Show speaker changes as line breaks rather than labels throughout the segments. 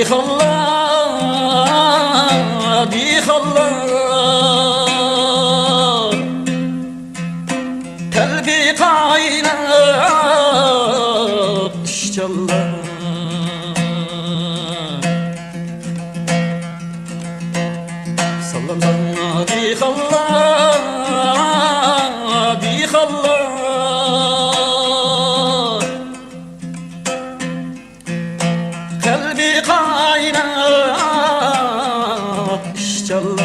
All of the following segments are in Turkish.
خلا قلبي قاينات اشتغل سلم دي خلا قلبي قاينات اشتغل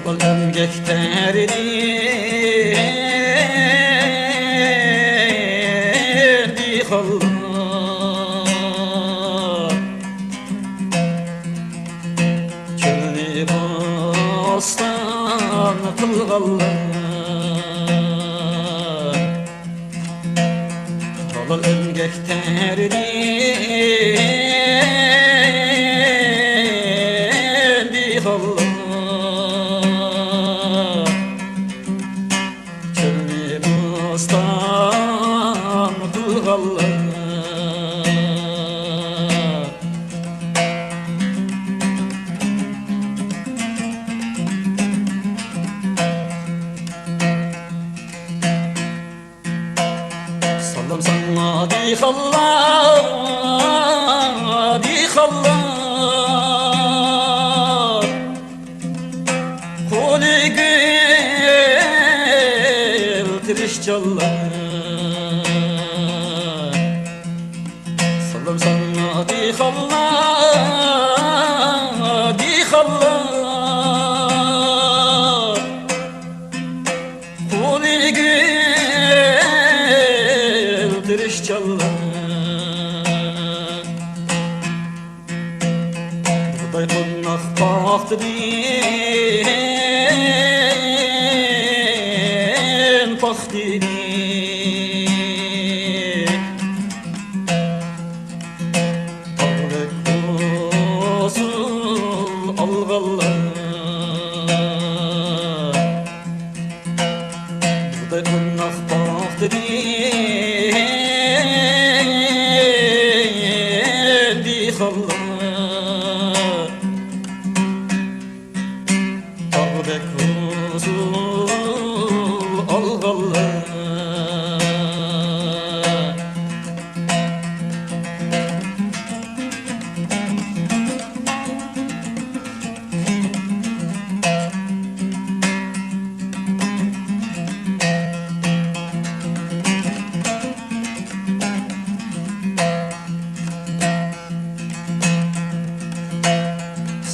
والله göklerini bir kollar çölü bostan kılgallar Çalın göklerini bir kollar Bostan kılgallar Sallam sana di khalla Koli gel tirişçallar Sallam sana di khalla Koli gel tirişçallar Buday konak baktı din Paktini Ağrık olsun algallar Buday konak baktı din Dikhallar Ağrık olsun algallar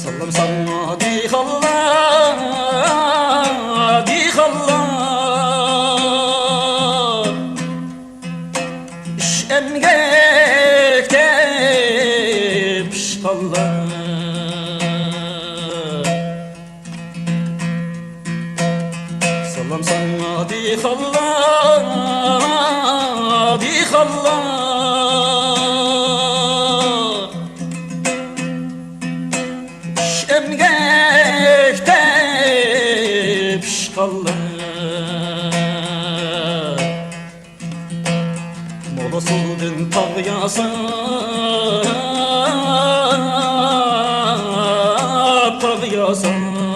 Sallam sana di khalla Emgekte pişkallar Sallam sana di khalla Emgekte pişkallar Molasıldın tağyasa Tağyasa